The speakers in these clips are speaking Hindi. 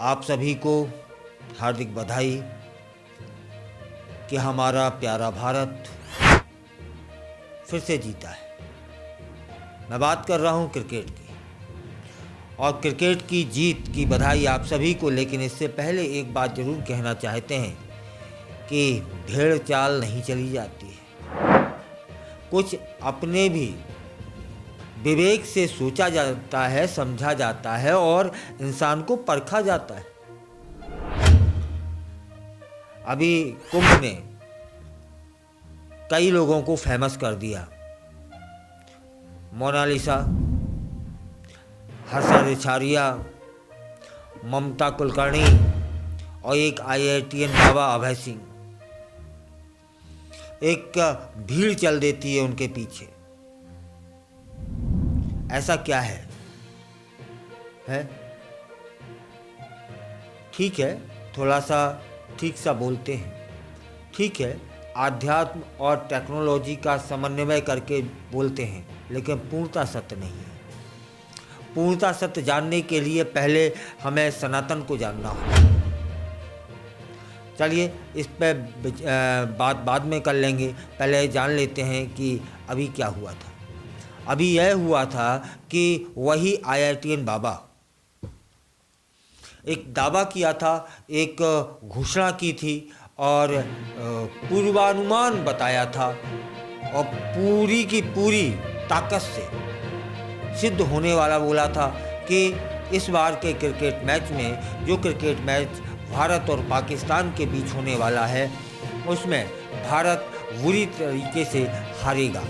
आप सभी को हार्दिक बधाई कि हमारा प्यारा भारत फिर से जीता है। मैं बात कर रहा हूँ क्रिकेट की, और क्रिकेट की जीत की बधाई आप सभी को। लेकिन इससे पहले एक बात ज़रूर कहना चाहते हैं कि भेड़ चाल नहीं चली जाती है। कुछ अपने भी विवेक से सोचा जाता है, समझा जाता है और इंसान को परखा जाता है। अभी कुंभ ने कई लोगों को फेमस कर दिया। मोनालिसा, हर्षा रिछारिया, ममता कुलकर्णी और एक IITN बाबा अभय सिंह। एक भीड़ चल देती है उनके पीछे। ऐसा क्या है? ठीक है, थोड़ा सा ठीक सा बोलते हैं। ठीक है, आध्यात्म और टेक्नोलॉजी का समन्वय करके बोलते हैं, लेकिन पूर्णता सत्य नहीं है। पूर्णता सत्य जानने के लिए पहले हमें सनातन को जानना होगा। चलिए, इस पर बात बाद में कर लेंगे। पहले जान लेते हैं कि अभी क्या हुआ था। अभी यह हुआ था कि वही IITN बाबा एक दावा किया था, एक घोषणा की थी और पूर्वानुमान बताया था, और पूरी की पूरी ताकत से सिद्ध होने वाला बोला था कि इस बार के क्रिकेट मैच में, जो क्रिकेट मैच भारत और पाकिस्तान के बीच होने वाला है, उसमें भारत बुरी तरीके से हारेगा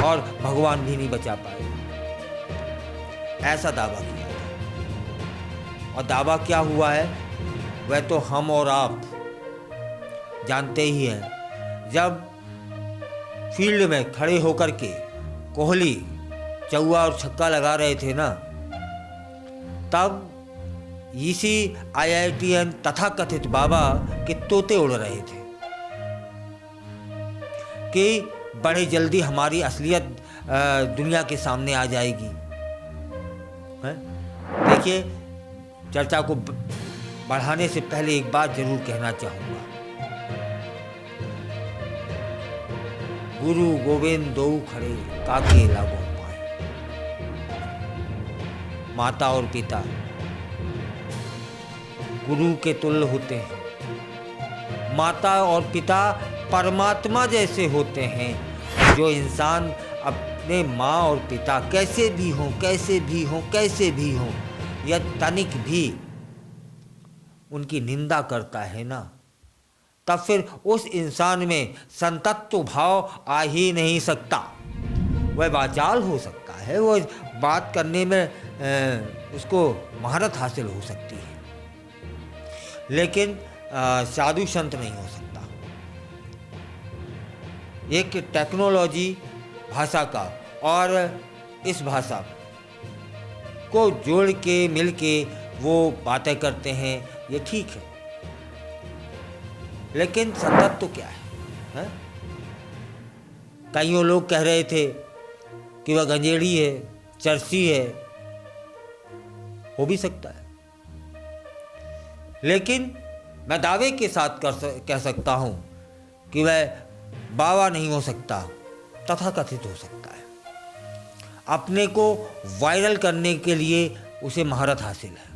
और भगवान भी नहीं बचा पाएगा। ऐसा दावा किया था। और दावा क्या हुआ है वह तो हम और आप जानते ही हैं। जब फील्ड में खड़े होकर के कोहली चौका और छक्का लगा रहे थे ना, तब इसी IITN तथाकथित बाबा के तोते उड़ रहे थे कि बड़े जल्दी हमारी असलियत दुनिया के सामने आ जाएगी। देखिए, चर्चा को बढ़ाने से पहले एक बात जरूर कहना चाहूँगा। गुरु गोविंद दो खड़े काके लागो पाए। माता और पिता गुरु के तुल्य होते हैं। माता और पिता परमात्मा जैसे होते हैं। जो इंसान अपने माँ और पिता कैसे भी हो या तनिक भी उनकी निंदा करता है ना, तब फिर उस इंसान में संतत्व भाव आ ही नहीं सकता। वह वाचाल हो सकता है, वह बात करने में उसको महारत हासिल हो सकती है, लेकिन साधु संत नहीं हो सकता। एक टेक्नोलॉजी भाषा का और इस भाषा को जोड़ के मिल के वो बातें करते हैं, ये ठीक है, लेकिन संतत्व तो क्या है? कईयों लोग कह रहे थे कि वह गंजेड़ी है, चरसी है। हो भी सकता है, लेकिन मैं दावे के साथ कह सकता हूं कि वह बाबा नहीं हो सकता, तथाकथित हो सकता है। अपने को वायरल करने के लिए उसे महारत हासिल है।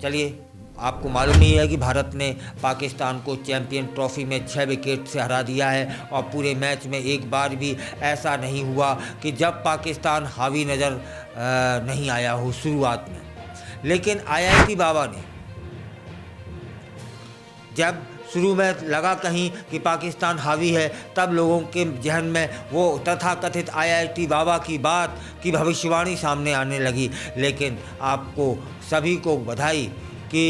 चलिए, आपको मालूम ही है कि भारत ने पाकिस्तान को चैंपियन ट्रॉफी में 6 विकेट से हरा दिया है, और पूरे मैच में एक बार भी ऐसा नहीं हुआ कि जब पाकिस्तान हावी नज़र नहीं आया हो शुरुआत में। लेकिन IIT बाबा ने जब शुरू में लगा कहीं कि पाकिस्तान हावी है, तब लोगों के जहन में वो तथाकथित IIT बाबा की बात की भविष्यवाणी सामने आने लगी। लेकिन आपको सभी को बधाई कि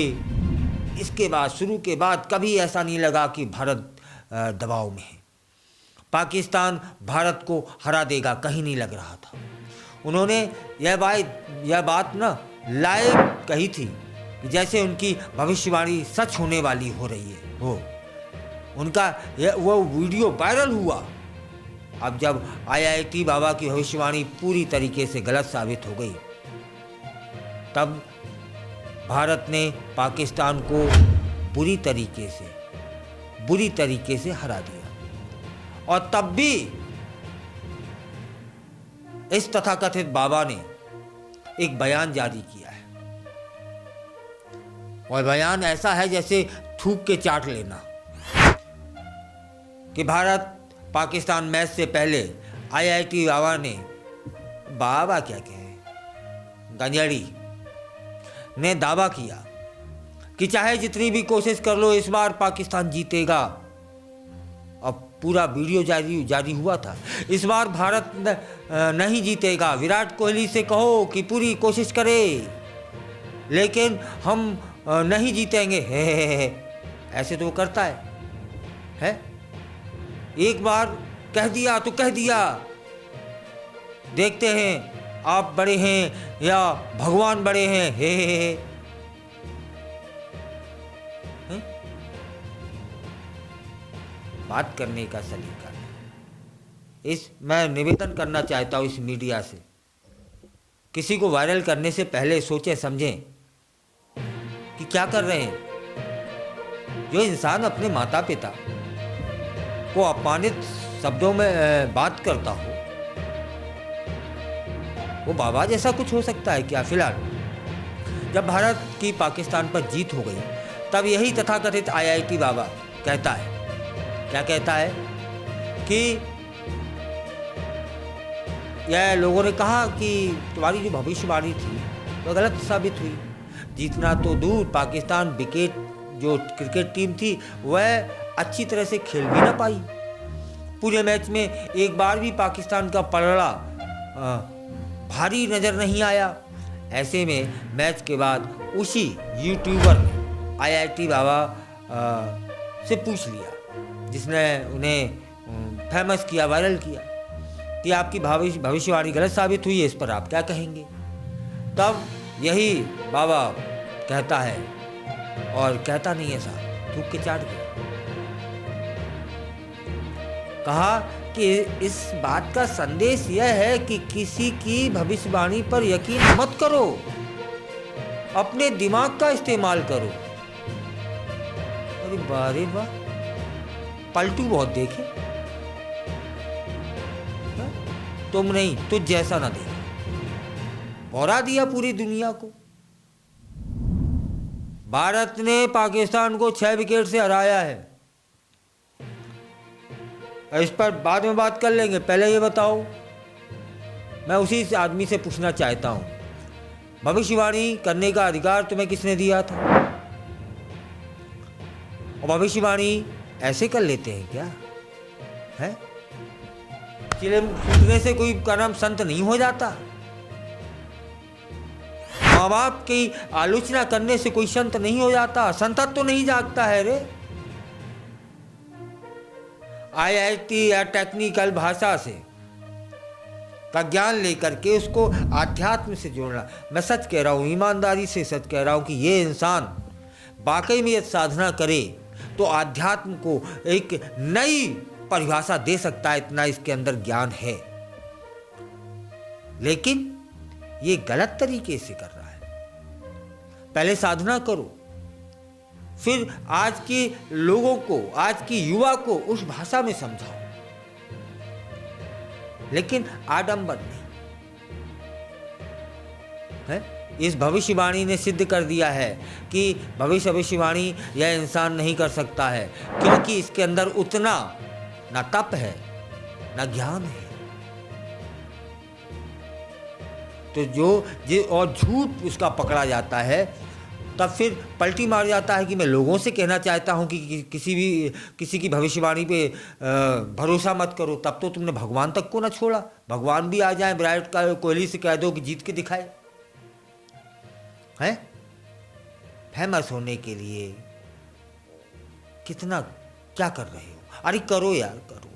इसके बाद, शुरू के बाद कभी ऐसा नहीं लगा कि भारत दबाव में है, पाकिस्तान भारत को हरा देगा, कहीं नहीं लग रहा था। उन्होंने यह बात ना लाइव कही थी, जैसे उनकी भविष्यवाणी सच होने वाली हो रही है। उनका वो वीडियो वायरल हुआ अब जब IIT बाबा की भविष्यवाणी पूरी तरीके से गलत साबित हो गई, तब भारत ने पाकिस्तान को बुरी तरीके से हरा दिया। और तब भी इस तथाकथित बाबा ने एक बयान जारी किया है, और बयान ऐसा है जैसे थूक के चाट लेना, कि भारत पाकिस्तान मैच से पहले IIT बाबा क्या कहे, गंजड़ी ने दावा किया कि चाहे जितनी भी कोशिश कर लो, इस बार पाकिस्तान जीतेगा। अब पूरा वीडियो जारी हुआ था, इस बार भारत नहीं जीतेगा, विराट कोहली से कहो कि पूरी कोशिश करे, लेकिन हम नहीं जीतेंगे। हे। ऐसे तो वो करता है? एक बार कह दिया तो कह दिया, देखते हैं आप बड़े हैं या भगवान बड़े हैं। हे। बात करने का सलीका नहीं। मैं निवेदन करना चाहता हूँ इस मीडिया से, किसी को वायरल करने से पहले सोचें समझें कि क्या कर रहे हैं। जो इंसान अपने माता पिता को अपमानित शब्दों में बात करता हो, वो बाबा जैसा कुछ हो सकता है क्या? फिलहाल जब भारत की पाकिस्तान पर जीत हो गई, तब यही तथाकथित IIT बाबा कहता है, क्या कहता है कि यह लोगों ने कहा कि तुम्हारी जो भविष्यवाणी थी वो गलत साबित हुई। जीतना तो दूर, पाकिस्तान विकेट जो क्रिकेट टीम थी वह अच्छी तरह से खेल भी ना पाई। पूरे मैच में एक बार भी पाकिस्तान का पलड़ा भारी नज़र नहीं आया। ऐसे में मैच के बाद उसी यूट्यूबर ने IIT बाबा से पूछ लिया, जिसने उन्हें फेमस किया, वायरल किया, कि आपकी भविष्यवाणी गलत साबित हुई है, इस पर आप क्या कहेंगे? तब यही बाबा कहता है, और कहता नहीं ऐसा, थूक के चाट गया, कहा कि इस बात का संदेश यह है कि किसी की भविष्यवाणी पर यकीन मत करो, अपने दिमाग का इस्तेमाल करो। अरे बारे वाह, पलटू बहुत देखे, तुम नहीं, तुझ जैसा ना देखे, भौरा दिया पूरी दुनिया को। भारत ने पाकिस्तान को 6 विकेट से हराया है। इस पर बाद में बात कर लेंगे, पहले ये बताओ, मैं उसी आदमी से पूछना चाहता हूं, भविष्यवाणी करने का अधिकार तुम्हें किसने दिया था? और भविष्यवाणी ऐसे कर लेते हैं क्या? है चिलम फूटने से कोई का नाम संत नहीं हो जाता। माँ बाप की आलोचना करने से कोई संत नहीं हो जाता। संतत तो नहीं जागता है रे। IIT या टेक्निकल भाषा से का ज्ञान लेकर के उसको आध्यात्म से जोड़ना। मैं सच कह रहा हूँ, ईमानदारी से सच कह रहा हूँ कि ये इंसान वाकई में साधना करे तो आध्यात्म को एक नई परिभाषा दे सकता है, इतना इसके अंदर ज्ञान है। लेकिन ये गलत तरीके से कर रहा है। पहले साधना करो, फिर आज के लोगों को, आज की युवा को उस भाषा में समझाओ, लेकिन आडंबर नहीं है। इस भविष्यवाणी ने सिद्ध कर दिया है कि भविष्यवाणी यह इंसान नहीं कर सकता है, क्योंकि इसके अंदर उतना ना तप है ना ज्ञान है। तो जो और झूठ उसका पकड़ा जाता है, तब फिर पलटी मार जाता है कि मैं लोगों से कहना चाहता हूं कि किसी की भविष्यवाणी पे भरोसा मत करो। तब तो तुमने भगवान तक को ना छोड़ा। भगवान भी आ जाए, विराट कोहली से कह दो कि जीत के दिखाए, हैं? फेमस होने के लिए कितना क्या कर रहे हो? अरे करो यार, करो,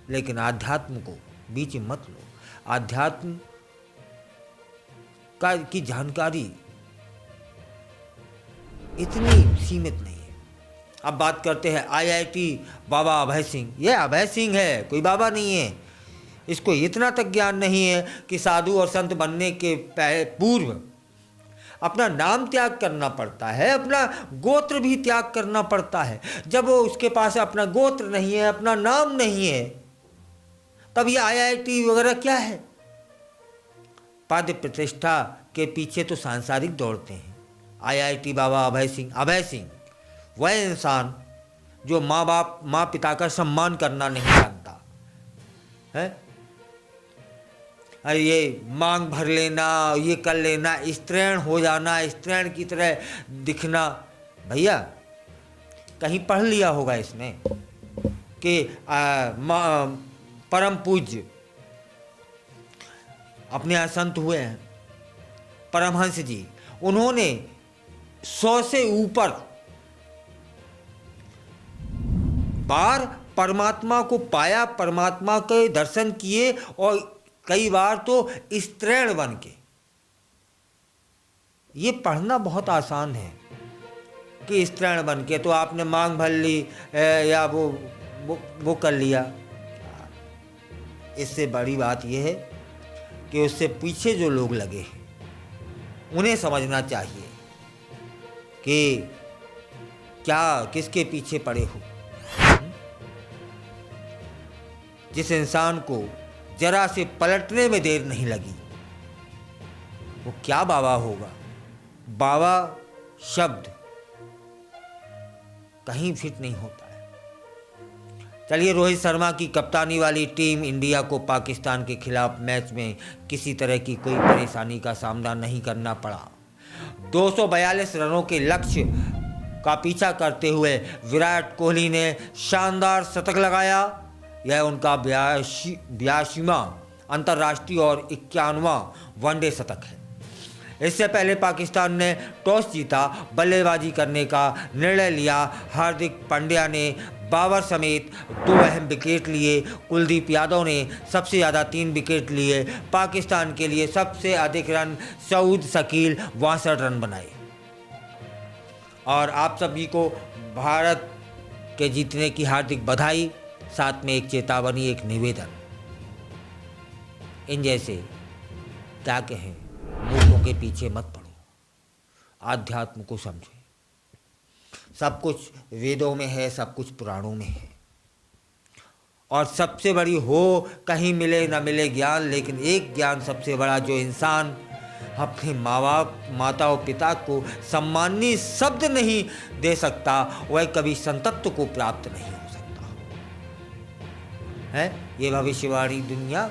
लेकिन आध्यात्म को बीच में मत लो। आध्यात्म की जानकारी इतनी सीमित नहीं है। अब बात करते हैं IIT बाबा अभय सिंह। ये अभय सिंह है, कोई बाबा नहीं है। इसको इतना तक ज्ञान नहीं है कि साधु और संत बनने के पूर्व अपना नाम त्याग करना पड़ता है, अपना गोत्र भी त्याग करना पड़ता है। जब वो उसके पास अपना गोत्र नहीं है, अपना नाम नहीं है, तब ये IIT वगैरह क्या है? पद प्रतिष्ठा के पीछे तो सांसारिक दौड़ते हैं। IIT बाबा अभय सिंह वह इंसान जो माँ पिता का सम्मान करना नहीं जानता है। अरे ये मांग भर लेना, ये कर लेना, स्त्रैण हो जाना, स्त्रैण की तरह दिखना। भैया कहीं पढ़ लिया होगा इसने कि परम पूज्य अपने यहाँ संत हुए हैं परमहंस जी, उन्होंने 100 से ऊपर बार परमात्मा को पाया, परमात्मा के दर्शन किए, और कई बार तो स्त्रैण बन के। ये पढ़ना बहुत आसान है कि स्त्रैण बन के तो आपने मांग भर ली या वो कर लिया। इससे बड़ी बात यह है कि उससे पीछे जो लोग लगे हैं उन्हें समझना चाहिए कि क्या किसके पीछे पड़े हो। जिस इंसान को जरा से पलटने में देर नहीं लगी वो क्या बाबा होगा। बाबा शब्द कहीं फिट नहीं होता है। चलिए, रोहित शर्मा की कप्तानी वाली टीम इंडिया को पाकिस्तान के खिलाफ मैच में किसी तरह की कोई परेशानी का सामना नहीं करना पड़ा। 242 रनों के लक्ष्य का पीछा करते हुए विराट कोहली ने शानदार शतक लगाया। यह उनका 82वां अंतर्राष्ट्रीय और 51वां वनडे शतक है। इससे पहले पाकिस्तान ने टॉस जीता, बल्लेबाजी करने का निर्णय लिया। हार्दिक पांड्या ने बाबर समेत 2 अहम विकेट लिए। कुलदीप यादव ने सबसे ज़्यादा 3 विकेट लिए। पाकिस्तान के लिए सबसे अधिक रन सऊद शकील 62 रन बनाए। और आप सभी को भारत के जीतने की हार्दिक बधाई, साथ में एक चेतावनी, एक निवेदन। इन जैसे क्या कहें मूर्खों के पीछे मत पड़ो, आध्यात्म को समझो। सब कुछ वेदों में है, सब कुछ पुराणों में है, और सबसे बड़ी हो कहीं मिले न मिले ज्ञान, लेकिन एक ज्ञान सबसे बड़ा जो इंसान अपने माँ बाप, माता और पिता को सम्माननीय शब्द नहीं दे सकता, वह कभी संतत्व को प्राप्त नहीं हो सकता है। ये भविष्यवाणी दुनिया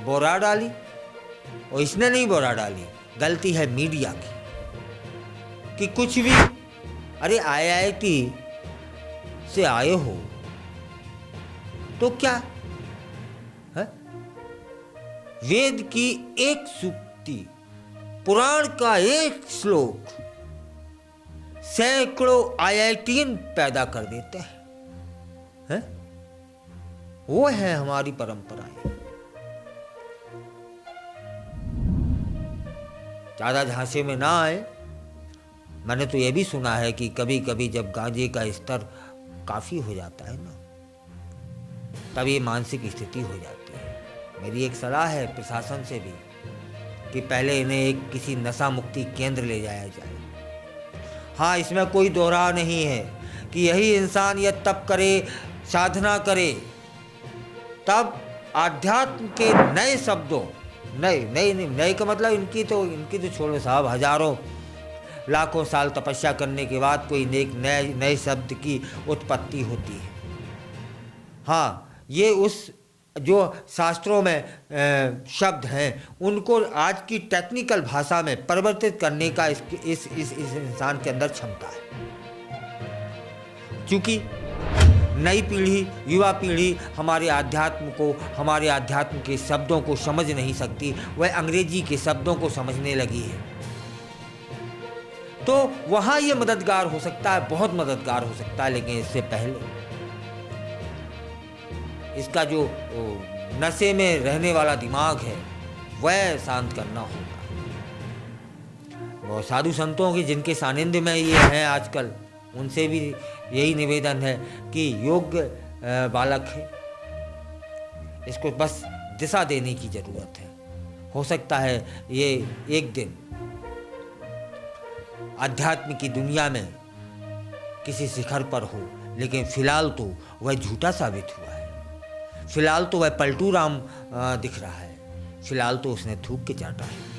बोरा डाली, और इसने नहीं बोरा डाली, गलती है मीडिया की कि कुछ भी, अरे IIT से आए हो तो क्या है? वेद की एक सूक्ति, पुराण का एक श्लोक सैकड़ों IITian पैदा कर देते हैं। वो है हमारी परंपराएं। ज़्यादा झांसे में ना आए। मैंने तो ये भी सुना है कि कभी कभी जब गांजे का स्तर काफ़ी हो जाता है ना, तब ये मानसिक स्थिति हो जाती है। मेरी एक सलाह है प्रशासन से भी कि पहले इन्हें किसी नशा मुक्ति केंद्र ले जाया जाए। हाँ, इसमें कोई दोहरा नहीं है कि यही इंसान यह तप करे, साधना करे, तब आध्यात्म के नए शब्दों, नए का मतलब इनकी तो छोड़ो साहब, हजारों लाखों साल तपस्या करने के बाद कोई नए शब्द की उत्पत्ति होती है। हाँ, ये उस जो शास्त्रों में शब्द हैं उनको आज की टेक्निकल भाषा में परिवर्तित करने का इस इंसान के अंदर क्षमता है। क्योंकि नई पीढ़ी, युवा पीढ़ी हमारे आध्यात्म के शब्दों को समझ नहीं सकती, वह अंग्रेजी के शब्दों को समझने लगी है। तो वहाँ ये मददगार हो सकता है, बहुत मददगार हो सकता है, लेकिन इससे पहले इसका जो नशे में रहने वाला दिमाग है वह शांत करना होगा। बहुत साधु संतों के जिनके सानिध्य में ये हैं आजकल, उनसे भी यही निवेदन है कि योग्य बालक है, इसको बस दिशा देने की ज़रूरत है। हो सकता है ये एक दिन अध्यात्म की दुनिया में किसी शिखर पर हो, लेकिन फिलहाल तो वह झूठा साबित हुआ है। फिलहाल तो वह पलटू राम दिख रहा है। फिलहाल तो उसने थूक के चाटा है।